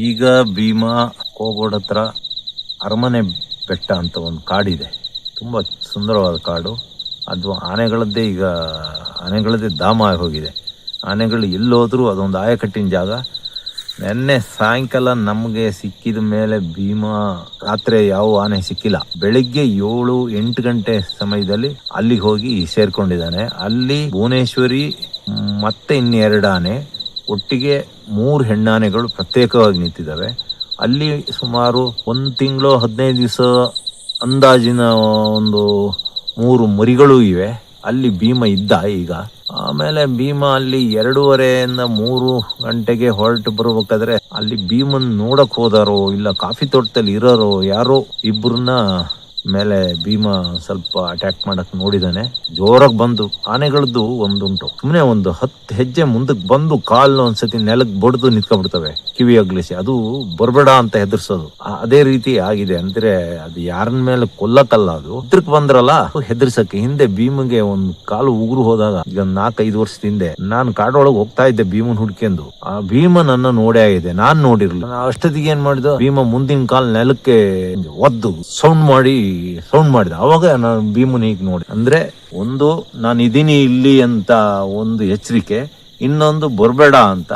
ಈಗ ಭೀಮಾ ಕೋಗೋಡ್ ಹತ್ರ ಅರಮನೆ ಬೆಟ್ಟ ಅಂತ ಒಂದು ಕಾಡಿದೆ. ತುಂಬ ಸುಂದರವಾದ ಕಾಡು. ಅದು ಆನೆಗಳದ್ದೇ ಧಾಮ ಆಗಿ ಹೋಗಿದೆ. ಆನೆಗಳು ಎಲ್ಲೋದ್ರೂ ಅದೊಂದು ಆಯಕಟ್ಟಿನ ಜಾಗ. ನಿನ್ನೆ ಸಾಯಂಕಾಲ ನಮಗೆ ಸಿಕ್ಕಿದ ಮೇಲೆ ಭೀಮಾ ರಾತ್ರಿ ಯಾವ ಆನೆ ಸಿಕ್ಕಿಲ್ಲ. ಬೆಳಿಗ್ಗೆ 7-8 ಗಂಟೆ ಸಮಯದಲ್ಲಿ ಅಲ್ಲಿಗೆ ಹೋಗಿ ಸೇರ್ಕೊಂಡಿದ್ದಾನೆ. ಅಲ್ಲಿ ಭುವನೇಶ್ವರಿ ಮತ್ತೆ ಇನ್ನೆರಡು ಆನೆ ಒಟ್ಟಿಗೆ 3 ಹೆಣ್ಣಾನೆಗಳು ಪ್ರತ್ಯೇಕವಾಗಿ ನಿಂತಿದ್ದಾವೆ. ಅಲ್ಲಿ ಸುಮಾರು 1 ತಿಂಗಳು 15 ದಿವಸ ಅಂದಾಜಿನ ಒಂದು 3 ಮರಿಗಳು ಇವೆ. ಅಲ್ಲಿ ಭೀಮ ಇದ್ದ. ಈಗ ಆಮೇಲೆ ಭೀಮ ಅಲ್ಲಿ 2:30 3 ಗಂಟೆಗೆ ಹೊರಟು ಬರ್ಬೇಕಾದ್ರೆ ಅಲ್ಲಿ ಭೀಮನ್ ನೋಡಕ್ ಹೋದಾರೋ ಇಲ್ಲ ಕಾಫಿ ತೋಟದಲ್ಲಿ ಇರೋರೋ ಯಾರೋ ಇಬ್ಬರನ್ನ ಮೇಲೆ ಭೀಮ ಸ್ವಲ್ಪ ಅಟ್ಯಾಕ್ ಮಾಡಕ್ ನೋಡಿದಾನೆ. ಜೋರಾಗಿ ಬಂದು ಆನೆಗಳದ್ದು ಒಂದುಂಟು, ಸುಮ್ನೆ ಒಂದು 10 ಹೆಜ್ಜೆ ಮುಂದಕ್ಕೆ ಬಂದು ಕಾಲ್ನ ಒಂದ್ಸತಿ ನೆಲಕ್ಕೆ ಬಡ್ದು ನಿಂತ್ಕೊಂಡ್ಬಿಡ್ತವೆ ಕಿವಿ ಅಗ್ಲಿಸಿ. ಅದು ಬರ್ಬೇಡ ಅಂತ ಹೆದರ್ಸೋದು. ಅದೇ ರೀತಿ ಆಗಿದೆ. ಅಂದ್ರೆ ಅದು ಯಾರನ್ ಮೇಲೆ ಕೊಲ್ಲಕ್ಕಲ್ಲ, ಅದು ಉತ್ತರಕ್ಕೆ ಬಂದ್ರಲ್ಲ ಹೆದರ್ಸಕ್ಕೆ. ಹಿಂದೆ ಭೀಮಗೆ ಒಂದು ಕಾಲು ಉಗುರು ಹೋದಾಗ, ಈಗ 4-5 ವರ್ಷದ ಹಿಂದೆ ನಾನು ಕಾಡೊಳಗೆ ಹೋಗ್ತಾ ಇದ್ದೆ ಭೀಮನ್ ಹುಡ್ಕೊಂಡು. ಆ ಭೀಮ ನನ್ನ ನೋಡೇ ಆಗಿದೆ, ನಾನ್ ನೋಡಿರ್ಲಿಲ್ಲ. ಅಷ್ಟೊತ್ತಿಗೆ ಏನ್ ಮಾಡಿದ, ಭೀಮ ಮುಂದಿನ ಕಾಲ್ ನೆಲಕ್ಕೆ ಒದ್ದು ಸೌಂಡ್ ಮಾಡಿದ. ಅವಾಗ ನಾನು ಭೀಮನ್ ಹೀಗೆ ನೋಡಿ. ಅಂದ್ರೆ ಒಂದು ನಾನು ಇದೀನಿ ಇಲ್ಲಿ ಅಂತ ಒಂದು ಎಚ್ಚರಿಕೆ, ಇನ್ನೊಂದು ಬರ್ಬೇಡ ಅಂತ,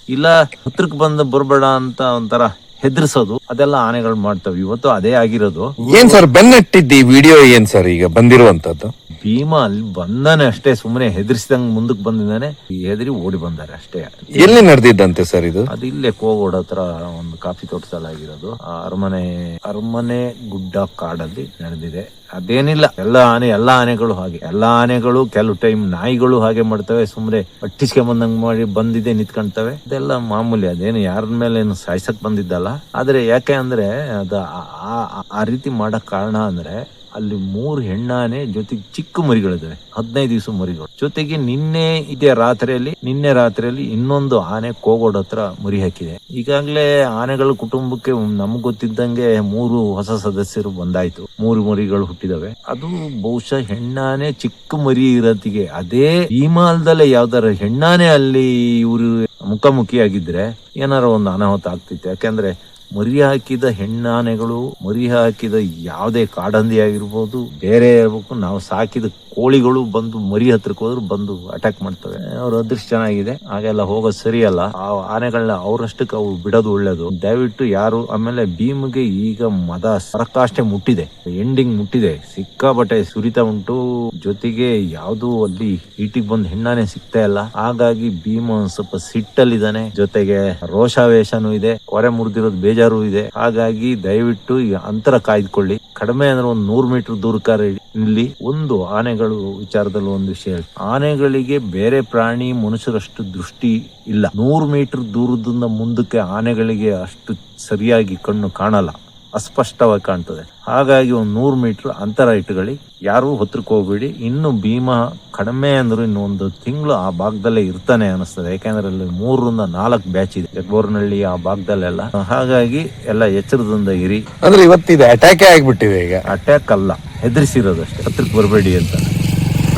ಇಲ್ಲ ಹತ್ರಕ್ಕೆ ಬಂದು ಬರ್ಬೇಡ ಅಂತ ಒಂಥರ ಹೆದರ್ಸೋದು. ಅದೆಲ್ಲ ಆನೆಗಳು ಮಾಡ್ತವೆ. ಇವತ್ತು ಅದೇ ಆಗಿರೋದು. ಏನ್ ಸರ್ ಬೆನ್ನಟ್ಟಿದ್ದಿ ವಿಡಿಯೋ ಏನ್ ಸರ್ ಈಗ ಬಂದಿರುವಂತದ್ದು? ಭೀಮ ಅಲ್ಲಿ ಬಂದಾನೆ ಅಷ್ಟೇ, ಸುಮ್ಮನೆ ಹೆದರ್ಸಿದಂಗ್ ಮುಂದಕ್ಕೆ ಬಂದಿದ್ದಾನೆ. ಹೆದರಿ ಓಡಿ ಬಂದಾರೆ ಅಷ್ಟೇ. ಎಲ್ಲಿ ನಡೆದಿದ್ದಂತೆ ಸರ್ ಇದು? ಅದು ಇಲ್ಲೇ ಕೋಗೋಡ್ ಹತ್ರ ಒಂದು ಕಾಫಿ ತೋಟದಲ್ಲಿ ಆಗಿರೋದು. ಅರಮನೆ ಗುಡ್ಡ ಕಾಡಲ್ಲಿ ನಡೆದಿದೆ. ಅದೇನಿಲ್ಲ, ಎಲ್ಲ ಆನೆಗಳು ಹಾಗೆ. ಎಲ್ಲ ಆನೆಗಳು ಕೆಲವು ಟೈಮ್ ನಾಯಿಗಳು ಹಾಗೆ ಮಾಡ್ತವೆ, ಸುಮ್ಮನೆ ಅಟ್ಟಿಸ್ಕೆ ಬಂದಂಗ್ ಮಾಡಿ ಬಂದಿದೆ ನಿಂತ್ಕೊಂತವೆ. ಅದೆಲ್ಲ ಮಾಮೂಲಿ. ಅದೇನು ಯಾರ ಮೇಲೆ ಏನು ಸಾಯ್ಸಕ್ ಬಂದಿದ್ದಲ್ಲ. ಆದ್ರೆ ಯಾಕೆ ಅಂದ್ರೆ ಅದ ಆ ರೀತಿ ಮಾಡಕ್ ಕಾರಣ ಅಂದ್ರೆ ಅಲ್ಲಿ 3 ಹೆಣ್ಣಾನೆ ಜೊತೆಗೆ ಚಿಕ್ಕ ಮರಿಗಳಿದಾವೆ, 15 ದಿವಸ ಮರಿಗಳು. ಜೊತೆಗೆ ನಿನ್ನೆ ರಾತ್ರಿಯಲ್ಲಿ ಇನ್ನೊಂದು ಆನೆ ಕೋಗೋಡ್ ಹತ್ರ ಮರಿ ಹಾಕಿದೆ. ಈಗಾಗ್ಲೇ ಆನೆಗಳ ಕುಟುಂಬಕ್ಕೆ ನಮ್ಗೆ ಗೊತ್ತಿದ್ದಂಗೆ 3 ಹೊಸ ಸದಸ್ಯರು ಬಂದಾಯ್ತು. 3 ಮರಿಗಳು ಹುಟ್ಟಿದವೆ. ಅದು ಬಹುಶಃ ಹೆಣ್ಣಾನೆ ಚಿಕ್ಕ ಮರಿ ಇರೋತ್ತಿಗೆ. ಅದೇ ಭೀಮಾಲ್ದಲ್ಲೇ ಯಾವ್ದಾರ ಹೆಣ್ಣಾನೆ ಅಲ್ಲಿ ಇವರು ಮುಖಾಮುಖಿಯಾಗಿದ್ರೆ ಏನಾರ ಒಂದು ಅನಾಹುತ ಆಗ್ತಿತ್ತು. ಯಾಕಂದ್ರೆ ಮರಿ ಹಾಕಿದ ಹೆಣ್ಣಾನೆಗಳು, ಮರಿ ಹಾಕಿದ ಯಾವುದೇ ಕಾಡಂದಿ ಆಗಿರ್ಬೋದು, ಬೇರೆ ಇರ್ಬೇಕು, ನಾವು ಸಾಕಿದ ಕೋಳಿಗಳು ಬಂದು ಮರಿ ಹತ್ರಕ್ಕೆ ಹೋದ್ರು ಬಂದು ಅಟ್ಯಾಕ್ ಮಾಡ್ತವೆ. ಅವ್ರ ಅದೃಷ್ಟ ಚೆನ್ನಾಗಿದೆ, ಹಾಗೆಲ್ಲ ಹೋಗೋದು ಸರಿಯಲ್ಲ. ಆ ಆನೆಗಳನ್ನ ಅವ್ರಷ್ಟಕ್ಕೆ ಅವು ಬಿಡೋದು ಒಳ್ಳೇದು. ದಯವಿಟ್ಟು ಯಾರು, ಆಮೇಲೆ ಭೀಮ್ಗೆ ಈಗ ಮದ ಪರಾಕಾಷ್ಠೆ ಮುಟ್ಟಿದೆ, ಎಂಡಿಂಗ್ ಮುಟ್ಟಿದೆ, ಸಿಕ್ಕಾಬಟ್ಟೆ ಸುರಿತಾ ಉಂಟು. ಜೊತೆಗೆ ಯಾವ್ದು ಅಲ್ಲಿ ಈಟಿಗೆ ಬಂದು ಹೆಣ್ಣಾನೆ ಸಿಗ್ತಾ ಇಲ್ಲ. ಹಾಗಾಗಿ ಭೀಮ ಸ್ವಲ್ಪ ಸಿಟ್ಟಲ್ಲಿದ್ದಾನೆ, ಜೊತೆಗೆ ರೋಷಾವೇಶನೂ ಇದೆ, ಕೊರೆ ಮುರಿದಿರೋದು ಬೇಜಾರು ಇದೆ. ಹಾಗಾಗಿ ದಯವಿಟ್ಟು ಈಗ ಅಂತರ ಕಾಯ್ದುಕೊಳ್ಳಿ. ಕಡಿಮೆ ಅಂದ್ರೆ ಒಂದು 100 ಮೀಟರ್ ದೂರಕಾರ ಇಲ್ಲಿ. ಒಂದು ಆನೆಗಳು ವಿಚಾರದಲ್ಲಿ ಒಂದು ವಿಷಯ, ಆನೆಗಳಿಗೆ ಬೇರೆ ಪ್ರಾಣಿ ಮನುಷ್ಯರಷ್ಟು ದೃಷ್ಟಿ ಇಲ್ಲ. 100 ಮೀಟರ್ ದೂರದಿಂದ ಮುಂದಕ್ಕೆ ಆನೆಗಳಿಗೆ ಅಷ್ಟು ಸರಿಯಾಗಿ ಕಣ್ಣು ಕಾಣಲ್ಲ, ಅಸ್ಪಷ್ಟವಾಗಿ ಕಾಣ್ತದೆ. ಹಾಗಾಗಿ ಒಂದು 100 ಮೀಟರ್ ಅಂತರ ಇಟ್ಟುಕೊಳ್ಳಿ, ಯಾರು ಹತ್ರಕ್ಕೆ ಹೋಗ್ಬೇಡಿ. ಇನ್ನು ಭೀಮ ಕಡಿಮೆ ಅಂದ್ರೂ ಇನ್ನು 1 ತಿಂಗಳು ಆ ಭಾಗದಲ್ಲೇ ಇರ್ತಾನೆ ಅನಿಸ್ತದೆ. ಯಾಕಂದ್ರೆ ಅಲ್ಲಿ 3-4 ಬ್ಯಾಚ್ ಇದೆ ಜಗ್ಬೋರ್ನಹಳ್ಳಿ ಆ ಭಾಗದಲ್ಲೆಲ್ಲ. ಹಾಗಾಗಿ ಎಲ್ಲ ಎಚ್ಚರದಿಂದ ಇರಿ. ಅಂದ್ರೆ ಇವತ್ತಿದೆ ಅಟ್ಯಾಕ್ ಆಗ್ಬಿಟ್ಟಿದೆ. ಈಗ ಅಟ್ಯಾಕ್ ಅಲ್ಲ, ಹೆದರ್ಸಿರೋದು ಅಷ್ಟೇ. ಹತ್ರಕ್ಕೆ ಬರಬೇಡಿ ಅಂತ.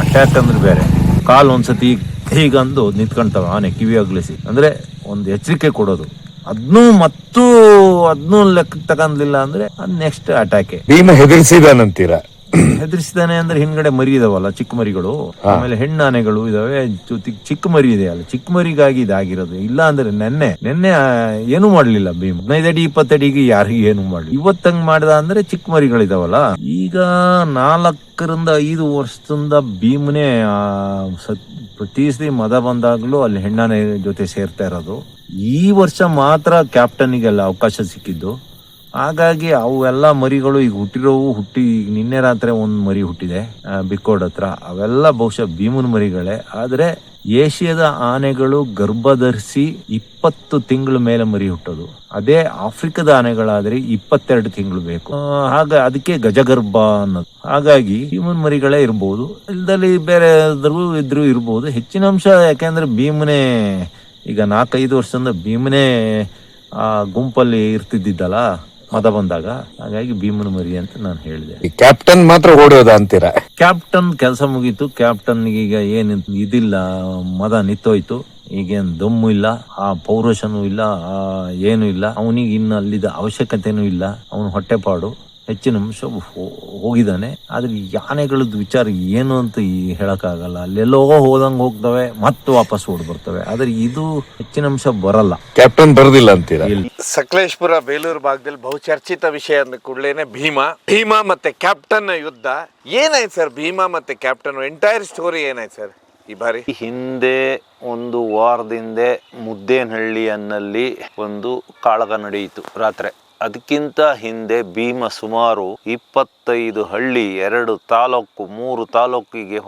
ಅಟ್ಯಾಕ್ ಅಂದ್ರೆ ಬೇರೆ. ಕಾಲ್ ಒಂದ್ಸತಿ ಹೀಗಂದು ನಿಂತ್ಕೊಂತಾವ ಆನೆ ಕಿವಿ ಅಗ್ಲಿಸಿ, ಅಂದ್ರೆ ಒಂದು ಎಚ್ಚರಿಕೆ ಕೊಡೋದು. ಅದನ್ನೂ ಲೆಕ್ಕಕ್ಕೆ ತಗೊಂಡ್ಲಿಲ್ಲ ಅಂದ್ರೆ ನೆಕ್ಸ್ಟ್ ಅಟ್ಯಾಕೆ. ಭೀಮ ಹೆದರ್ಸಿದಾನಂತೀರಾ? ಹೆದರ್ಸಿದಾನೆ ಅಂದ್ರೆ ಹಿಂದ್ಗಡೆ ಮರಿ ಇದಾವಲ್ಲ, ಚಿಕ್ಕ ಮರಿಗಳು, ಆಮೇಲೆ ಹೆಣ್ಣಾನೆಗಳು ಇದಾವೆ, ಚಿಕ್ಕ ಮರಿ ಇದೆ ಅಲ್ಲ, ಚಿಕ್ಕ ಮರಿಗಾಗಿ ಇದಾಗಿರೋದು. ಇಲ್ಲ ಅಂದ್ರೆ ನೆನ್ನೆ ಏನು ಮಾಡ್ಲಿಲ್ಲ ಭೀಮ್. 15 ಅಡಿ 20 ಅಡಿಗೆ ಯಾರಿಗೂ ಏನು ಮಾಡ್ಲಿ. ಇವತ್ತಂಗ್ ಮಾಡಿದ ಅಂದ್ರೆ ಚಿಕ್ಕ ಮರಿಗಳಿದಾವಲ್ಲ. ಈಗ 4-5 ವರ್ಷದಿಂದ ಭೀಮ್ನೇ ಪ್ರತಿ ಸತಿ ಮದ ಬಂದಾಗ್ಲೂ ಅಲ್ಲಿ ಹೆಣ್ಣಾನೆ ಜೊತೆ ಸೇರ್ತಾ ಇರೋದು. ಈ ವರ್ಷ ಮಾತ್ರ ಕ್ಯಾಪ್ಟನ್ಗೆಲ್ಲ ಅವಕಾಶ ಸಿಕ್ಕಿದ್ದು. ಹಾಗಾಗಿ ಅವೆಲ್ಲ ಮರಿಗಳು ಈಗ ಹುಟ್ಟಿ ನಿನ್ನೆ ರಾತ್ರಿ ಒಂದು ಮರಿ ಹುಟ್ಟಿದೆ ಬಿಕ್ಕೋಡ್ ಹತ್ರ. ಅವೆಲ್ಲ ಬಹುಶಃ ಭೀಮನ್ ಮರಿಗಳೇ. ಆದ್ರೆ ಏಷ್ಯಾದ ಆನೆಗಳು ಗರ್ಭ ಧರಿಸಿ 20 ತಿಂಗಳ ಮೇಲೆ ಮರಿ ಹುಟ್ಟೋದು. ಅದೇ ಆಫ್ರಿಕಾದ ಆನೆಗಳಾದ್ರೆ 22 ತಿಂಗಳು ಬೇಕು. ಅದಕ್ಕೆ ಗಜಗರ್ಭ ಅನ್ನೋದು. ಹಾಗಾಗಿ ಭೀಮನ್ ಮರಿಗಳೇ ಇರ್ಬೋದು, ಇಲ್ದಲ್ಲಿ ಬೇರೆ ಇದ್ರೂ ಇರ್ಬೋದು. ಹೆಚ್ಚಿನ ಅಂಶ ಯಾಕೆಂದ್ರೆ ಭೀಮನೇ ಈಗ 4-5 ವರ್ಷದಿಂದ ಭೀಮನೇ ಆ ಗುಂಪಲ್ಲಿ ಇರ್ತಿದ್ದಲ್ಲ ಮದ ಬಂದಾಗ. ಹಾಗಾಗಿ ಭೀಮನ ಮರಿ ಅಂತ ನಾನು ಹೇಳಿದೆ. ಕ್ಯಾಪ್ಟನ್ ಮಾತ್ರ ಓಡೋದ ಅಂತೀರಾ? ಕ್ಯಾಪ್ಟನ್ ಕೆಲಸ ಮುಗೀತು. ಕ್ಯಾಪ್ಟನ್ ಈಗ ಏನು ಇದಿಲ್ಲ, ಮದ ನಿಂತೋಯ್ತು. ಈಗೇನು ದಮ್ಮು ಇಲ್ಲ, ಆ ಪೌರುಷನೂ ಇಲ್ಲ, ಏನೂ ಇಲ್ಲ ಅವನಿಗೆ. ಇನ್ನು ಅಲ್ಲಿದ್ದ ಅವಶ್ಯಕತೆನೂ ಇಲ್ಲ. ಅವನು ಹೊಟ್ಟೆಪಾಡು ಹೆಚ್ಚಿನ ಅಂಶ ಹೋಗಿದ್ದಾನೆ. ಆದ್ರೆ ಈ ಆನೆಗಳದ್ದು ವಿಚಾರ ಏನು ಅಂತ ಹೇಳಕ್ಕಾಗಲ್ಲ. ಅಲ್ಲೆಲ್ಲೋ ಹೋದಂಗೆ ಹೋಗ್ತವೆ, ಮತ್ತೆ ವಾಪಸ್ ಓಡ್ ಬರ್ತವೆ. ಆದ್ರೆ ಇದು ಹೆಚ್ಚಿನ ಅಂಶ ಬರಲ್ಲ. ಕ್ಯಾಪ್ಟನ್ ಬರೋದಿಲ್ಲ ಅಂತೀರಾ? ಸಕಲೇಶ್ಪುರ ಬೇಲೂರು ಭಾಗದಲ್ಲಿ ಬಹುಚರ್ಚಿತ ವಿಷಯ ಅಂದ ಕೂಡಲೇನೆ ಭೀಮಾ ಮತ್ತೆ ಕ್ಯಾಪ್ಟನ್ ಯುದ್ಧ. ಏನಾಯ್ತು ಸರ್ ಭೀಮಾ ಮತ್ತೆ ಕ್ಯಾಪ್ಟನ್ ಎಂಟೈರ್ ಸ್ಟೋರಿ ಏನಾಯ್ತು ಸರ್ ಈ ಬಾರಿ? ಹಿಂದೆ ಒಂದು ವಾರದಿಂದ ಮುದ್ದೇನಹಳ್ಳಿಯಲ್ಲಿ ಒಂದು ಕಾಳಗ ನಡೆಯಿತು ರಾತ್ರಿ. ಅದಕ್ಕಿಂತ ಹಿಂದೆ ಭೀಮ ಸುಮಾರು 25 ಹಳ್ಳಿ, 2 ತಾಲೂಕು 3 ತಾಲೂಕಿಗೆ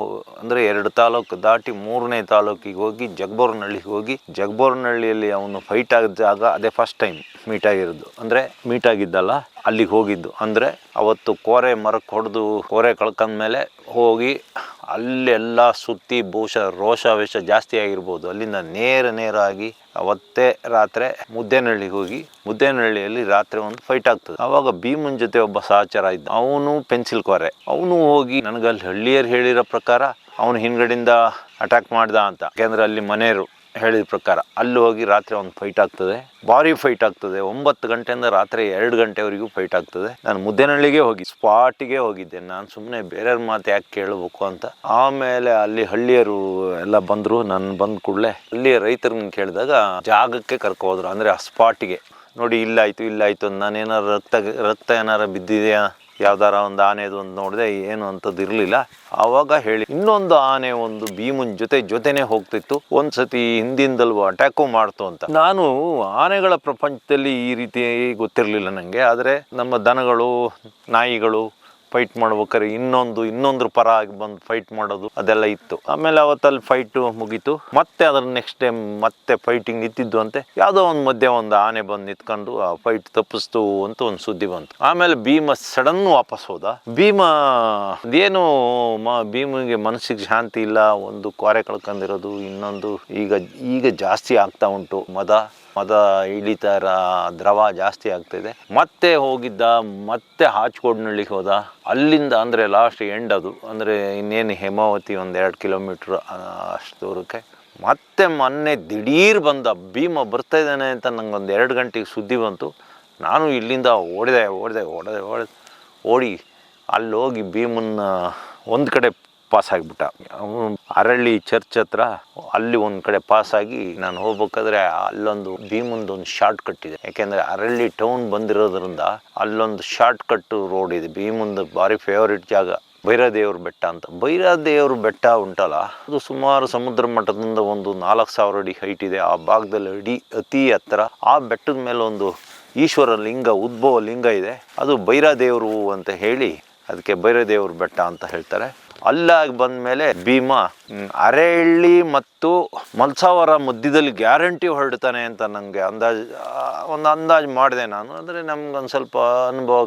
ಅಂದರೆ 2 ತಾಲೂಕು ದಾಟಿ 3ನೇ ತಾಲೂಕಿಗೆ ಹೋಗಿ ಜಗಬೋರ್ನಹಳ್ಳಿಗೆ ಹೋಗಿ, ಜಗಬೋರ್ನಹಳ್ಳಿಯಲ್ಲಿ ಅವನು ಫೈಟ್ ಆಗಿದ್ದಾಗ ಅದೇ ಫಸ್ಟ್ ಟೈಮ್ ಮೀಟ್ ಆಗಿರೋದು. ಅಂದರೆ ಮೀಟ್ ಆಗಿದ್ದಲ್ಲ, ಅಲ್ಲಿಗೆ ಹೋಗಿದ್ದು. ಅಂದರೆ ಅವತ್ತು ಕೋರೆ ಮರಕ್ಕೆ ಹೊಡೆದು ಕೋರೆ ಕಳ್ಕೊಂಡ್ಮೇಲೆ ಹೋಗಿ ಅಲ್ಲೆಲ್ಲ ಸುತ್ತಿ ಬಹುಶಃ ರೋಷಾವೇಶ ಜಾಸ್ತಿ ಆಗಿರ್ಬೋದು. ಅಲ್ಲಿಂದ ನೇರಾಗಿ ಅವತ್ತೇ ರಾತ್ರಿ ಮುದ್ದೇನಹಳ್ಳಿಗೆ ಹೋಗಿ, ಮುದ್ದೇನಹಳ್ಳಿಯಲ್ಲಿ ರಾತ್ರಿ ಒಂದು ಫೈಟ್ ಆಗ್ತದೆ. ಆವಾಗ ಭೀಮನ್ ಜೊತೆ ಒಬ್ಬ ಸಹಚರ ಇದ್ದ, ಅವನು ಪೆನ್ಸಿಲ್ ಕೋರೆ. ಅವನು ಹೋಗಿ ನನಗಲ್ಲಿ ಹಳ್ಳಿಯರು ಹೇಳಿರೋ ಪ್ರಕಾರ ಅವನು ಹಿಂದ್ಗಡೆಯಿಂದ ಅಟ್ಯಾಕ್ ಮಾಡ್ದ ಅಂತ. ಯಾಕೆಂದ್ರೆ ಅಲ್ಲಿ ಮನೆಯವರು ಹೇಳಿದ ಪ್ರಕಾರ ಅಲ್ಲಿ ಹೋಗಿ ರಾತ್ರಿ ಒಂದು ಫೈಟ್ ಆಗ್ತದೆ, ಭಾರಿ ಫೈಟ್ ಆಗ್ತದೆ. 9 ಗಂಟೆಯಿಂದ ರಾತ್ರಿ 2 ಗಂಟೆವರೆಗೂ ಫೈಟ್ ಆಗ್ತದೆ. ನಾನು ಮುದ್ದೇನಹಳ್ಳಿಗೆ ಹೋಗಿ ಸ್ಪಾಟಿಗೆ ಹೋಗಿದ್ದೆ. ನಾನು ಸುಮ್ಮನೆ ಬೇರೆಯವ್ರ ಮಾತು ಯಾಕೆ ಕೇಳಬೇಕು ಅಂತ. ಆಮೇಲೆ ಅಲ್ಲಿ ಹಳ್ಳಿಯರು ಎಲ್ಲ ಬಂದರು. ನಾನು ಬಂದ ಕೂಡಲೇ ಅಲ್ಲಿ ರೈತರನ್ನ ಕೇಳಿದಾಗ ಜಾಗಕ್ಕೆ ಕರ್ಕೋದ್ರು, ಅಂದರೆ ಆ ಸ್ಪಾಟಿಗೆ. ನೋಡಿ ಇಲ್ಲಾಯ್ತು ಅಂತ ನಾನೇನಾರು ರಕ್ತ ಏನಾರು ಬಿದ್ದಿದೆಯಾ, ಯಾವ್ದಾರ ಒಂದು ಆನೆದು ಅಂತ ನೋಡಿದೆ, ಏನು ಅಂಥದ್ದು ಇರಲಿಲ್ಲ. ಆವಾಗ ಹೇಳಿ ಇನ್ನೊಂದು ಆನೆ ಒಂದು ಭೀಮನ್ ಜೊತೆನೇ ಹೋಗ್ತಿತ್ತು. ಒಂದ್ಸತಿ ಹಿಂದಿಂದಲ್ವ ಅಟ್ಯಾಕು ಮಾಡ್ತು ಅಂತ. ನಾನು ಆನೆಗಳ ಪ್ರಪಂಚದಲ್ಲಿ ಈ ರೀತಿ ಗೊತ್ತಿರಲಿಲ್ಲ ನನಗೆ. ಆದರೆ ನಮ್ಮ ದನಗಳು, ನಾಯಿಗಳು ಫೈಟ್ ಮಾಡ್ಬೇಕಾದ್ರೆ ಇನ್ನೊಂದ್ರ ಪರ ಆಗಿ ಬಂದು ಫೈಟ್ ಮಾಡೋದು ಅದೆಲ್ಲ ಇತ್ತು. ಆಮೇಲೆ ಅವತ್ತಲ್ಲಿ ಫೈಟು ಮುಗೀತು. ಮತ್ತೆ ಅದ್ರ ನೆಕ್ಸ್ಟ್ ಟೈಮ್ ಮತ್ತೆ ಫೈಟಿಂಗ್ ನಿಂತಿದ್ದು ಅಂತೆ. ಯಾವುದೋ ಒಂದು ಮಧ್ಯೆ ಒಂದು ಆನೆ ಬಂದು ನಿಂತ್ಕೊಂಡು ಆ ಫೈಟ್ ತಪ್ಪಿಸ್ತು ಅಂತ ಒಂದು ಸುದ್ದಿ ಬಂತು. ಆಮೇಲೆ ಭೀಮ ಸಡನ್ ವಾಪಸ್ ಹೋದ. ಅದೇನು ಭೀಮಿಗೆ ಮನಸ್ಸಿಗೆ ಶಾಂತಿ ಇಲ್ಲ. ಒಂದು ಕೋರೆ ಕಳ್ಕೊಂಡಿರೋದು, ಇನ್ನೊಂದು ಈಗ ಜಾಸ್ತಿ ಆಗ್ತಾ ಉಂಟು. ಮದ ಇಳಿತಾರ, ದ್ರವ ಜಾಸ್ತಿ ಆಗ್ತಾಯಿದೆ. ಮತ್ತೆ ಹೋಗಿದ್ದ, ಮತ್ತೆ ಹಾಚ್ಕೋಡ್ನಳ್ಳಿಗೆ ಹೋದ. ಅಲ್ಲಿಂದ ಅಂದರೆ ಲಾಸ್ಟ್ ಎಂಡ್ ಅದು, ಅಂದರೆ ಇನ್ನೇನು ಹೇಮಾವತಿ 1-2 ಕಿಲೋಮೀಟ್ರ್ ಅಷ್ಟು ದೂರಕ್ಕೆ. ಮತ್ತೆ ಮೊನ್ನೆ ದಿಢೀರ್ ಬಂದ ಭೀಮ ಬರ್ತಾ ಇದ್ದಾನೆ ಅಂತ ನಂಗೊಂದು 2 ಗಂಟೆಗೆ ಸುದ್ದಿ ಬಂತು. ನಾನು ಇಲ್ಲಿಂದ ಓಡಿ ಅಲ್ಲಿ ಹೋಗಿ ಭೀಮನ್ನ ಒಂದು ಕಡೆ ಪಾಸ್ ಆಗಿಬಿಟ್ಟ. ಅವನು ಅರಳ್ಳಿ ಚರ್ಚ್ ಹತ್ರ ಅಲ್ಲಿ ಒಂದು ಕಡೆ ಪಾಸಾಗಿ ನಾನು ಹೋಗ್ಬೇಕಾದ್ರೆ ಅಲ್ಲೊಂದು ಭೀಮಂದೊಂದು ಶಾರ್ಟ್ ಕಟ್ ಇದೆ. ಯಾಕೆಂದರೆ ಅರಳ್ಳಿ ಟೌನ್ ಬಂದಿರೋದ್ರಿಂದ ಅಲ್ಲೊಂದು ಶಾರ್ಟ್ ಕಟ್ಟು ರೋಡ್ ಇದೆ. ಭೀಮಂದು ಭಾರಿ ಫೇವ್ರೇಟ್ ಜಾಗ ಭೈರದೇವ್ರ ಬೆಟ್ಟ ಅಂತ. ಭೈರದೇವ್ರ ಬೆಟ್ಟ ಉಂಟಲ್ಲ, ಅದು ಸುಮಾರು ಸಮುದ್ರ ಮಟ್ಟದಿಂದ ಒಂದು 4000 ಅಡಿ ಹೈಟ್ ಇದೆ. ಆ ಭಾಗದಲ್ಲಿ ಅತಿ ಎತ್ತರ. ಆ ಬೆಟ್ಟದ ಮೇಲೆ ಒಂದು ಈಶ್ವರ ಲಿಂಗ, ಉದ್ಭವ ಲಿಂಗ ಇದೆ. ಅದು ಭೈರದೇವರು ಅಂತ ಹೇಳಿ ಅದಕ್ಕೆ ಭೈರದೇವ್ರ ಬೆಟ್ಟ ಅಂತ ಹೇಳ್ತಾರೆ. ಅಲ್ಲಾಗಿ ಬಂದ ಮೇಲೆ ಭೀಮ ಅರೆಹಳ್ಳಿ ಮತ್ತು ಮಲ್ಸಾವರ ಮಧ್ಯದಲ್ಲಿ ಗ್ಯಾರಂಟಿ ಹೊರಡ್ತಾನೆ ಅಂತ ನನಗೆ ಅಂದಾಜು ಮಾಡಿದೆ ನಾನು. ಅಂದರೆ ನಮ್ಗೊಂದು ಸ್ವಲ್ಪ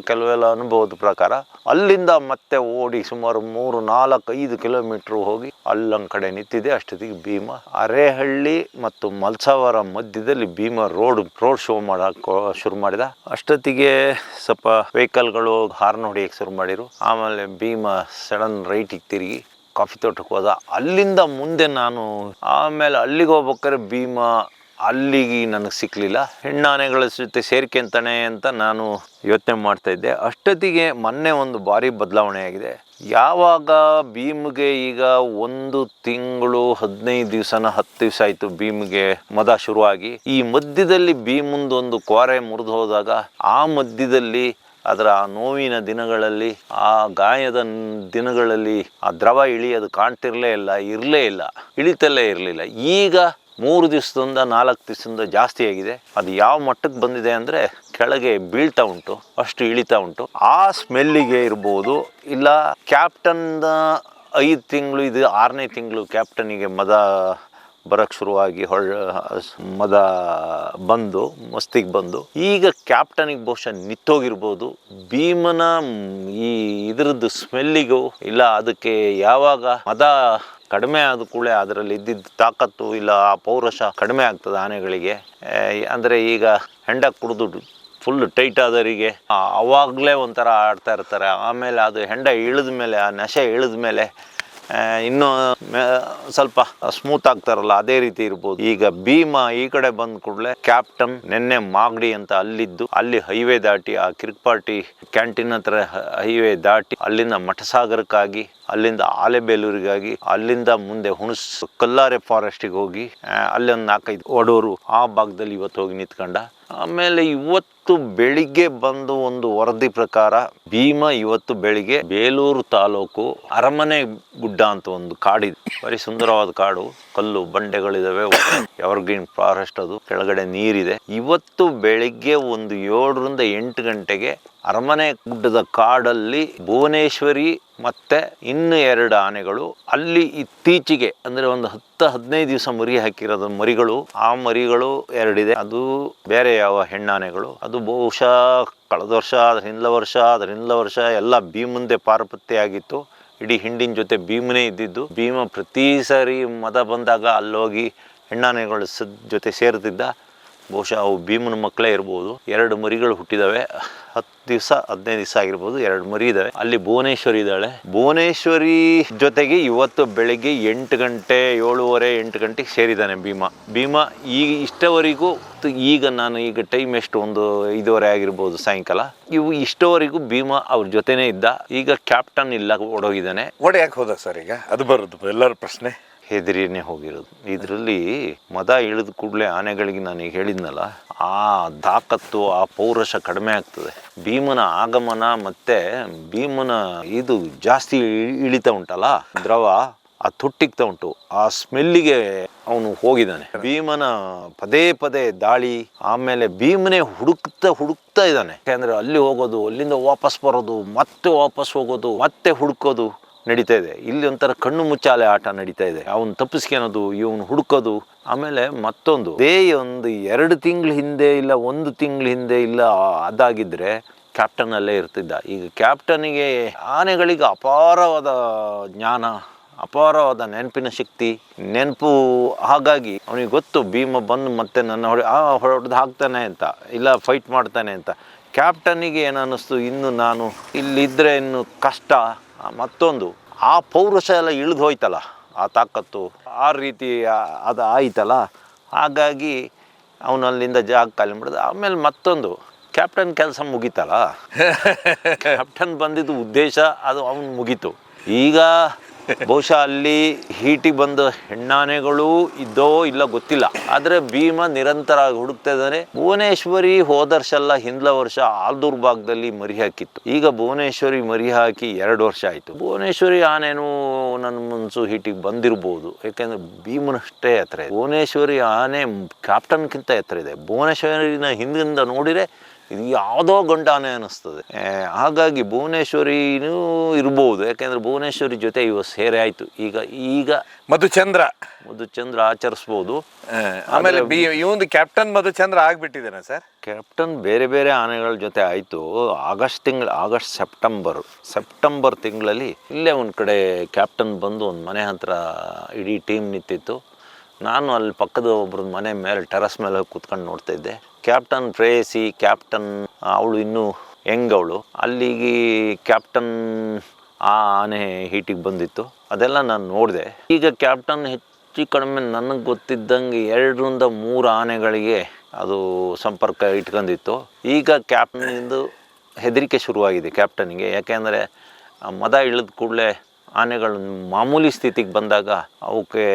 ಕೆಲವೆಲ್ಲ ಅನುಭವದ ಪ್ರಕಾರ ಅಲ್ಲಿಂದ ಮತ್ತೆ ಓಡಿ ಸುಮಾರು 3-4-5 ಕಿಲೋಮೀಟ್ರ್ ಹೋಗಿ ಅಲ್ಲೊಂದು ಕಡೆ ನಿಂತಿದೆ. ಅಷ್ಟೊತ್ತಿಗೆ ಭೀಮ ಅರೆಹಳ್ಳಿ ಮತ್ತು ಮಲ್ಸಾವರ ಮಧ್ಯದಲ್ಲಿ ಭೀಮ ರೋಡ್ ಶೋ ಮಾಡೋಕ್ಕೆ ಶುರು ಮಾಡಿದ. ಅಷ್ಟೊತ್ತಿಗೆ ಸ್ವಲ್ಪ ವೆಹಿಕಲ್ಗಳು ಹಾರ್ನ್ ಹೊಡಿಯೋಕ್ಕೆ ಶುರು ಮಾಡಿರು. ಆಮೇಲೆ ಭೀಮ ಸಡನ್ ರೈಟಿಗೆ ತಿರುಗಿ ಕಾಫಿ ತೋಟಕ್ಕೆ ಹೋದ. ಅಲ್ಲಿಂದ ಮುಂದೆ ನಾನು ಆಮೇಲೆ ಅಲ್ಲಿಗೆ ಹೋಗ್ಬೇಕಾದ್ರೆ ಭೀಮ ಅಲ್ಲಿಗೆ ನನಗೆ ಸಿಕ್ಕಲಿಲ್ಲ. ಹೆಣ್ಣಾನೆಗಳ ಜೊತೆ ಸೇರ್ಕೊಂತಾನೆ ಅಂತ ನಾನು ಯೋಚನೆ ಮಾಡ್ತಾ ಇದ್ದೆ. ಅಷ್ಟೊತ್ತಿಗೆ ಮೊನ್ನೆ ಒಂದು ಭಾರಿ ಬದಲಾವಣೆ ಆಗಿದೆ. ಯಾವಾಗ ಭೀಮ್ಗೆ ಈಗ 1 ತಿಂಗಳು 15 ದಿವಸನ 10 ದಿವಸ ಆಯಿತು ಭೀಮ್ಗೆ ಮದ ಶುರುವಾಗಿ. ಈ ಮಧ್ಯದಲ್ಲಿ ಭೀಮಂದೊಂದು ಕೋರೆ ಮುರಿದು ಹೋದಾಗ ಆ ಮಧ್ಯದಲ್ಲಿ ಅದರ ನೋವಿನ ದಿನಗಳಲ್ಲಿ, ಆ ಗಾಯದ ದಿನಗಳಲ್ಲಿ ಆ ದ್ರವ ಇಳಿಯೋದು ಕಾಣ್ತಿರಲೇ ಇಲ್ಲ, ಇಳಿತಲ್ಲೇ ಇರಲಿಲ್ಲ. ಈಗ 3 ದಿವಸದಿಂದ 4 ದಿವಸದಿಂದ ಜಾಸ್ತಿ ಆಗಿದೆ. ಅದು ಯಾವ ಮಟ್ಟಕ್ಕೆ ಬಂದಿದೆ ಅಂದರೆ ಕೆಳಗೆ ಬೀಳ್ತಾ ಉಂಟು, ಅಷ್ಟು ಇಳಿತಾ ಉಂಟು. ಆ ಸ್ಮೆಲ್ಲಿಗೆ ಇರ್ಬೋದು, ಇಲ್ಲ ಕ್ಯಾಪ್ಟನ್ನ 5 ತಿಂಗಳು, ಇದು 6ನೇ ತಿಂಗಳು ಕ್ಯಾಪ್ಟನಿಗೆ ಮದ ಬರೋಕ್ಕೆ ಶುರುವಾಗಿ ಮದ ಬಂದು ಮಸ್ತಿಗೆ ಬಂದು ಈಗ ಕ್ಯಾಪ್ಟನಿಗೆ ಬಹುಶಃ ನಿಂತೋಗಿರ್ಬೋದು. ಭೀಮನ ಈ ಇದ್ರದ್ದು ಸ್ಮೆಲ್ಲಿಗೂ ಇಲ್ಲ ಅದಕ್ಕೆ ಯಾವಾಗ ಮದ ಕಡಿಮೆ ಆದ ಕೂಡಲೇ ಅದರಲ್ಲಿ ಇದ್ದಿದ್ದ ತಾಕತ್ತು ಇಲ್ಲ ಆ ಪೌರುಷ ಕಡಿಮೆ ಆಗ್ತದೆ ಆನೆಗಳಿಗೆ. ಅಂದರೆ ಈಗ ಹೆಂಡ ಕುಡಿದು ಫುಲ್ ಟೈಟ್ ಆದವರಿಗೆ ಅವಾಗಲೇ ಒಂಥರ ಆಡ್ತಾ ಇರ್ತಾರೆ. ಆಮೇಲೆ ಅದು ಹೆಂಡ ಇಳಿದ ಮೇಲೆ, ಆ ನಶೆ ಇಳಿದ ಮೇಲೆ ಇನ್ನು ಸ್ವಲ್ಪ ಸ್ಮೂತ್ ಆಗ್ತಾರಲ್ಲ ಅದೇ ರೀತಿ ಇರ್ಬೋದು. ಈಗ ಭೀಮಾ ಈ ಕಡೆ ಬಂದ ಕೂಡಲೇ ಕ್ಯಾಪ್ಟನ್ ನಿನ್ನೆ ಮಾಗಡಿ ಅಂತ ಅಲ್ಲಿದ್ದು, ಅಲ್ಲಿ ಹೈವೇ ದಾಟಿ ಆ ಕಿರ್ಕ್ಪಾಟಿ ಕ್ಯಾಂಟೀನ್ ಹತ್ರ ಹೈವೇ ದಾಟಿ ಅಲ್ಲಿಂದ ಮಠಸಾಗರಕ್ಕಾಗಿ, ಅಲ್ಲಿಂದ ಆಲೆಬೇಲೂರಿಗಾಗಿ, ಅಲ್ಲಿಂದ ಮುಂದೆ ಹುಣಸ್ ಕಲ್ಲಾರೆ ಫಾರೆಸ್ಟಿಗೆ ಹೋಗಿ ಅಲ್ಲಿ ಒಂದು 4-5 ಒಡೂರು ಆ ಭಾಗದಲ್ಲಿ ಇವತ್ತು ಹೋಗಿ ನಿಂತ್ಕೊಂಡ. ಆಮೇಲೆ ಇವತ್ತು ಬೆಳಿಗ್ಗೆ ಬಂದು ಒಂದು ವರದಿ ಪ್ರಕಾರ ಭೀಮಾ ಇವತ್ತು ಬೆಳಿಗ್ಗೆ ಬೇಲೂರು ತಾಲೂಕು ಅರಮನೆ ಗುಡ್ಡ ಅಂತ ಒಂದು ಕಾಡಿದೆ. ಬರೀ ಸುಂದರವಾದ ಕಾಡು, ಕಲ್ಲು ಬಂಡೆಗಳಿದಾವೆ, ಎವರ್ಗ್ರೀನ್ ಫಾರೆಸ್ಟ್, ಅದು ಕೆಳಗಡೆ ನೀರಿದೆ. ಇವತ್ತು ಬೆಳಿಗ್ಗೆ ಒಂದು 7ರಿಂದ 8 ಗಂಟೆಗೆ ಅರಮನೆ ಗುಡ್ಡದ ಕಾಡಲ್ಲಿ ಭುವನೇಶ್ವರಿ ಮತ್ತೆ ಇನ್ನು 2 ಆನೆಗಳು ಅಲ್ಲಿ ಇತ್ತೀಚೆಗೆ ಅಂದ್ರೆ ಒಂದು 10-15 ದಿವಸ ಮರಿ ಹಾಕಿರೋದು ಮರಿಗಳು. ಆ ಮರಿಗಳು 2 ಇದೆ. ಅದು ಬೇರೆ ಯಾವ ಹೆಣ್ಣಾನೆಗಳು. ಅದು ಬಹುಶಃ ಕಳೆದ ವರ್ಷ, ಅದ್ರ ಹಿಂದಿನ ವರ್ಷ ಎಲ್ಲ ಭೀಮಂದೆ ಪಾರಪತ್ಯ ಆಗಿತ್ತು. ಇಡೀ ಹಿಂಡಿನ ಜೊತೆ ಭೀಮನೇ ಇದ್ದಿದ್ದು. ಭೀಮ ಪ್ರತಿ ಸಾರಿ ಮದ ಬಂದಾಗ ಅಲ್ಲೋಗಿ ಹೆಣ್ಣಾನೆಗಳ ಜೊತೆ ಸೇರ್ತಿದ್ದ. ಬಹುಶಃ ಅವು ಭೀಮನ ಮಕ್ಕಳೇ ಇರ್ಬೋದು. 2 ಮರಿಗಳು ಹುಟ್ಟಿದಾವೆ. 10-15 ದಿವಸ ಆಗಿರ್ಬೋದು. 2 ಮರಿ ಇದಾವೆ. ಅಲ್ಲಿ ಭುವನೇಶ್ವರಿ ಇದ್ದಾಳೆ. ಭುವನೇಶ್ವರಿ ಜೊತೆಗೆ ಇವತ್ತು ಬೆಳಿಗ್ಗೆ 8 ಗಂಟೆ 7:30-8 ಗಂಟೆಗೆ ಸೇರಿದ್ದಾನೆ ಭೀಮಾ. ಈಗ ಇಷ್ಟವರೆಗೂ ಈಗ ಟೈಮ್ ಎಷ್ಟು, ಒಂದು 5:30 ಆಗಿರ್ಬೋದು ಸಾಯಂಕಾಲ. ಇಷ್ಟವರೆಗೂ ಭೀಮಾ ಅವ್ರ ಜೊತೆನೇ ಇದ್ದ. ಈಗ ಕ್ಯಾಪ್ಟನ್ ಇಲ್ಲ, ಓಡೋಗಿದ್ದಾನೆ. ಯಾಕೆ ಹೋದ ಸರ್? ಈಗ ಅದು ಬರೋದು ಎಲ್ಲರ ಪ್ರಶ್ನೆ. ಹೆದರಿನೇ ಹೋಗಿರೋದು. ಇದರಲ್ಲಿ ಮದ ಇಳಿದ ಕೂಡಲೇ ಆನೆಗಳಿಗೆ ನಾನು ಈಗ ಹೇಳಿದ್ನಲ್ಲ, ಆ ತಾಕತ್ತು, ಆ ಪೌರುಷ ಕಡಿಮೆ ಆಗ್ತದೆ. ಭೀಮನ ಆಗಮನ ಮತ್ತೆ ಭೀಮನ ಇದು ಜಾಸ್ತಿ ಇಳಿತಾ ಉಂಟಲ್ಲ, ದ್ರವ ಆ ತೊಟ್ಟಿಗ್ತಾ ಉಂಟು. ಆ ಸ್ಮೆಲ್ಲಿಗೆ ಅವನು ಹೋಗಿದ್ದಾನೆ. ಭೀಮನ ಪದೇ ಪದೇ ದಾಳಿ, ಆಮೇಲೆ ಭೀಮನೇ ಹುಡುಕ್ತಾ ಇದ್ದಾನೆ. ಯಾಕಂದ್ರೆ ಅಲ್ಲಿ ಹೋಗೋದು, ಅಲ್ಲಿಂದ ವಾಪಸ್ ಬರೋದು, ಮತ್ತೆ ವಾಪಸ್ ಹೋಗೋದು, ಮತ್ತೆ ಹುಡುಕೋದು ನಡೀತಾ ಇದೆ. ಇಲ್ಲಿ ಒಂಥರ ಕಣ್ಣು ಮುಚ್ಚಾಲೆ ಆಟ ನಡೀತಾ ಇದೆ. ಅವನು ತಪ್ಪಿಸ್ಕೊಳೋದು, ಇವನು ಹುಡುಕೋದು. ಆಮೇಲೆ ಮತ್ತೊಂದು, ಒಂದು 2 ತಿಂಗಳ ಹಿಂದೆ ಇಲ್ಲ 1 ತಿಂಗಳ ಹಿಂದೆ ಇಲ್ಲ ಅದಾಗಿದ್ರೆ ಕ್ಯಾಪ್ಟನ್ ಅಲ್ಲೇ ಇರ್ತಿದ್ದ. ಈಗ ಕ್ಯಾಪ್ಟನಿಗೆ, ಆನೆಗಳಿಗೆ ಅಪಾರವಾದ ಜ್ಞಾನ, ಅಪಾರವಾದ ನೆನಪಿನ ಶಕ್ತಿ, ನೆನಪು. ಹಾಗಾಗಿ ಅವನಿಗೆ ಗೊತ್ತು ಭೀಮ ಬಂದು ಮತ್ತೆ ನನ್ನ ಹೊಡೆದು ಹಾಕ್ತಾನೆ ಅಂತ, ಇಲ್ಲ ಫೈಟ್ ಮಾಡ್ತಾನೆ ಅಂತ. ಕ್ಯಾಪ್ಟನ್ನಿಗೆ ಏನನ್ನಿಸ್ತು, ಇನ್ನು ನಾನು ಇಲ್ಲಿದ್ದರೆ ಇನ್ನು ಕಷ್ಟ. ಮತ್ತೊಂದು, ಆ ಪೌರುಷ ಎಲ್ಲ ಇಳಿದು ಹೋಯ್ತಲ್ಲ, ಆ ತಾಕತ್ತು ಆ ರೀತಿ ಅದು ಆಯ್ತಲ್ಲ. ಹಾಗಾಗಿ ಅವನು ಅಲ್ಲಿಂದ ಜಾಗ ಖಾಲಿ ಮಾಡಿದ. ಆಮೇಲೆ ಮತ್ತೊಂದು, ಕ್ಯಾಪ್ಟನ್ ಕೆಲಸ ಮುಗೀತಲ್ಲ. ಕ್ಯಾಪ್ಟನ್ ಬಂದಿದ್ದು ಉದ್ದೇಶ ಅದು ಅವನು ಮುಗೀತು. ಈಗ ಬಹುಶಃ ಅಲ್ಲಿ ಹೀಟಿಗೆ ಬಂದ ಹೆಣ್ಣಾನೆಗಳು ಇದ್ದೋ ಇಲ್ಲ ಗೊತ್ತಿಲ್ಲ. ಆದರೆ ಭೀಮ ನಿರಂತರ ಹುಡುಕ್ತಾ ಇದ್ದಾನೆ. ಭುವನೇಶ್ವರಿ ಹೋದ ವರ್ಷ ಅಲ್ಲ, ಹಿಂದ್ಲ ವರ್ಷ ಆಲ್ದೂರ್ ಭಾಗದಲ್ಲಿ ಮರಿ ಹಾಕಿತ್ತು. ಈಗ ಭುವನೇಶ್ವರಿ ಮರಿ ಹಾಕಿ 2 ವರ್ಷ ಆಯಿತು. ಭುವನೇಶ್ವರಿ ಆನೆನೂ ನನ್ನ ಮನಸ್ಸು ಹೀಟಿಗೆ ಬಂದಿರ್ಬೋದು. ಯಾಕೆಂದರೆ ಭೀಮನಷ್ಟೇ ಎತ್ತರ ಇದೆ. ಭುವನೇಶ್ವರಿ ಆನೆ ಕ್ಯಾಪ್ಟನ್ಗಿಂತ ಎತ್ತರ ಇದೆ. ಭುವನೇಶ್ವರಿನ ಹಿಂದಿಂದ ನೋಡಿದರೆ ಇದು ಯಾವುದೋ ಗಂಡಾನೆ ಅನ್ನಿಸ್ತದೆ. ಹಾಗಾಗಿ ಭುವನೇಶ್ವರಿನೂ ಇರ್ಬೋದು. ಯಾಕೆಂದರೆ ಭುವನೇಶ್ವರಿ ಜೊತೆ ಸೇರೆ ಆಯಿತು. ಈಗ ಮಧುಚಂದ್ರ ಆಚರಿಸ್ಬೋದು. ಆಮೇಲೆ ಇವೊಂದು ಕ್ಯಾಪ್ಟನ್ ಮಧುಚಂದ್ರ ಆಗ್ಬಿಟ್ಟಿದ್ದೇನೆ ಸರ್. ಕ್ಯಾಪ್ಟನ್ ಬೇರೆ ಬೇರೆ ಆನೆಗಳ ಜೊತೆ ಆಯಿತು. ಸೆಪ್ಟೆಂಬರ್ ತಿಂಗಳಲ್ಲಿ ಇಲ್ಲೇ ಒಂದು ಕಡೆ ಕ್ಯಾಪ್ಟನ್ ಬಂದು ಒಂದು ಮನೆ ಹತ್ರ ಇಡೀ ಟೀಮ್ ನಿಂತಿತ್ತು. ನಾನು ಅಲ್ಲಿ ಪಕ್ಕದ ಒಬ್ರದ್ದು ಮನೆ ಮೇಲೆ ಟೆರಸ್ ಮೇಲೆ ಹೋಗಿ ಕೂತ್ಕೊಂಡು ನೋಡ್ತಾ ಇದ್ದೆ. ಕ್ಯಾಪ್ಟನ್ ಪ್ರೇಯಸಿ, ಕ್ಯಾಪ್ಟನ್ ಅವಳು ಇನ್ನೂ ಅವಳು ಅಲ್ಲಿಗೆ ಕ್ಯಾಪ್ಟನ್ ಆ ಆನೆ ಹೀಟಿಗೆ ಬಂದಿತ್ತು. ಅದೆಲ್ಲ ನಾನು ನೋಡಿದೆ. ಈಗ ಕ್ಯಾಪ್ಟನ್ ಹೆಚ್ಚು ಕಡಿಮೆ ನನಗೆ ಗೊತ್ತಿದ್ದಂಗೆ 2ರಿಂದ 3 ಆನೆಗಳಿಗೆ ಅದು ಸಂಪರ್ಕ ಇಟ್ಕೊಂಡಿತ್ತು. ಈಗ ಕ್ಯಾಪ್ಟನ್ನಿಂದು ಹೆದರಿಕೆ ಶುರುವಾಗಿದೆ ಕ್ಯಾಪ್ಟನ್ಗೆ. ಯಾಕೆಂದರೆ ಮದ ಇಳಿದ ಕೂಡಲೇ ಆನೆಗಳು ಮಾಮೂಲಿ ಸ್ಥಿತಿಗೆ ಬಂದಾಗ ಅವಕ್ಕೆ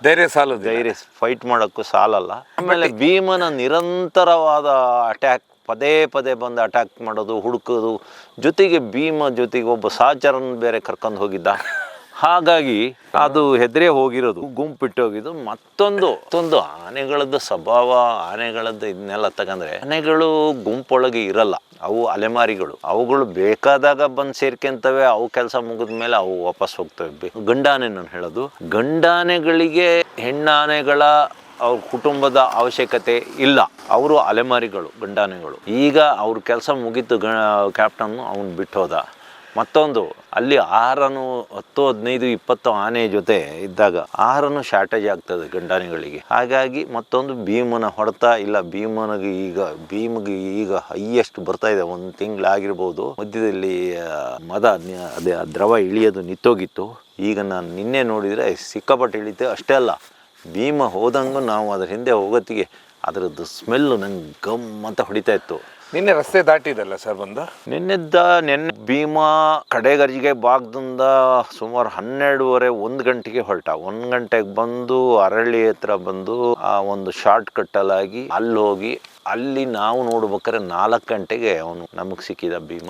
ಧೈರ್ಯ ಫೈಟ್ ಮಾಡೋಕ್ಕೂ ಸಾಲಲ್ಲ. ಆಮೇಲೆ ಭೀಮನ ನಿರಂತರವಾದ ಅಟ್ಯಾಕ್, ಪದೇ ಪದೇ ಬಂದು ಅಟ್ಯಾಕ್ ಮಾಡೋದು, ಹುಡುಕೋದು, ಜೊತೆಗೆ ಭೀಮ ಜೊತೆಗೆ ಒಬ್ಬ ಸಹಚರನ ಬೇರೆ ಕರ್ಕೊಂಡು ಹೋಗಿದ್ದ. ಹಾಗಾಗಿ ಅದು ಹೆದರೇ ಹೋಗಿರೋದು, ಗುಂಪಿಟ್ಟು ಹೋಗಿದ್ದು. ಮತ್ತೊಂದು ಆನೆಗಳದ್ದು ಸ್ವಭಾವ, ಆನೆಗಳದ್ದು ಇದನ್ನೆಲ್ಲ ತಗಂದ್ರೆ, ಆನೆಗಳು ಗುಂಪೊಳಗೆ ಇರಲ್ಲ. ಅವು ಅಲೆಮಾರಿಗಳು. ಅವುಗಳು ಬೇಕಾದಾಗ ಬಂದು ಸೇರ್ಕೊಂತವೆ. ಅವು ಕೆಲಸ ಮುಗಿದ ಮೇಲೆ ಅವು ವಾಪಸ್ ಹೋಗ್ತವೆ. ಗಂಡಾನೆ ನಾನು ಹೇಳೋದು. ಗಂಡಾನೆಗಳಿಗೆ ಹೆಣ್ಣಾನೆಗಳ ಅವ್ರ ಕುಟುಂಬದ ಅವಶ್ಯಕತೆ ಇಲ್ಲ. ಅವರು ಅಲೆಮಾರಿಗಳು, ಗಂಡಾನೆಗಳು. ಈಗ ಅವ್ರ ಕೆಲಸ ಮುಗೀತು. ಕ್ಯಾಪ್ಟನ್ನು ಅವನು ಬಿಟ್ಟು ಹೋದ. ಮತ್ತೊಂದು ಅಲ್ಲಿ ಆಹಾರನು 10, 15, 20 ಆನೆ ಜೊತೆ ಇದ್ದಾಗ ಆಹಾರನು ಶಾರ್ಟೇಜ್ ಆಗ್ತದೆ ಗಂಡಾನೆಗಳಿಗೆ. ಹಾಗಾಗಿ ಮತ್ತೊಂದು ಭೀಮನ ಹೊಡೆತ ಇಲ್ಲ, ಭೀಮಿಗೆ ಈಗ ಹೈಯೆಸ್ಟ್ ಬರ್ತಾ ಇದೆ. 1 ತಿಂಗಳಾಗಿರ್ಬೋದು. ಮಧ್ಯದಲ್ಲಿ ಅದೇ ದ್ರವ ಇಳಿಯೋದು ನಿಂತೋಗಿತ್ತು. ಈಗ ನಾನು ನಿನ್ನೆ ನೋಡಿದರೆ ಸಿಕ್ಕಾಪಟ್ಟೆ ಇಳಿತೆ. ಅಷ್ಟೇ ಅಲ್ಲ, ಭೀಮ ಹೋದಂಗೂ ನಾವು ಅದ್ರ ಹಿಂದೆ ಹೋಗೋತ್ತಿಗೆ ಅದರದ್ದು ಸ್ಮೆಲ್ಲು ನಂಗೆ ಗಮ್ ಅಂತ ಹೊಡಿತಾ ಇತ್ತು. ನಿನ್ನೆ ರಸ್ತೆ ದಾಟಿದಲ್ಲ ಸರ್ ಬಂದು? ನಿನ್ನೆ ಭೀಮ ಕಡೆಗರ್ಜಿಗೆ ಭಾಗದಿಂದ ಸುಮಾರು 12:30, 1 ಗಂಟೆಗೆ ಹೊರಟ. 1 ಗಂಟೆಗೆ ಬಂದು ಅರಳಿ ಹತ್ರ ಬಂದು ಆ ಒಂದು ಶಾರ್ಟ್ ಕಟ್ಟಲಾಗಿ ಅಲ್ಲಿ ಹೋಗಿ ಅಲ್ಲಿ ನಾವು ನೋಡ್ಬೇಕಾದ್ರೆ 4 ಗಂಟೆಗೆ ಅವನು ನಮಗೆ ಸಿಕ್ಕಿದ ಭೀಮ.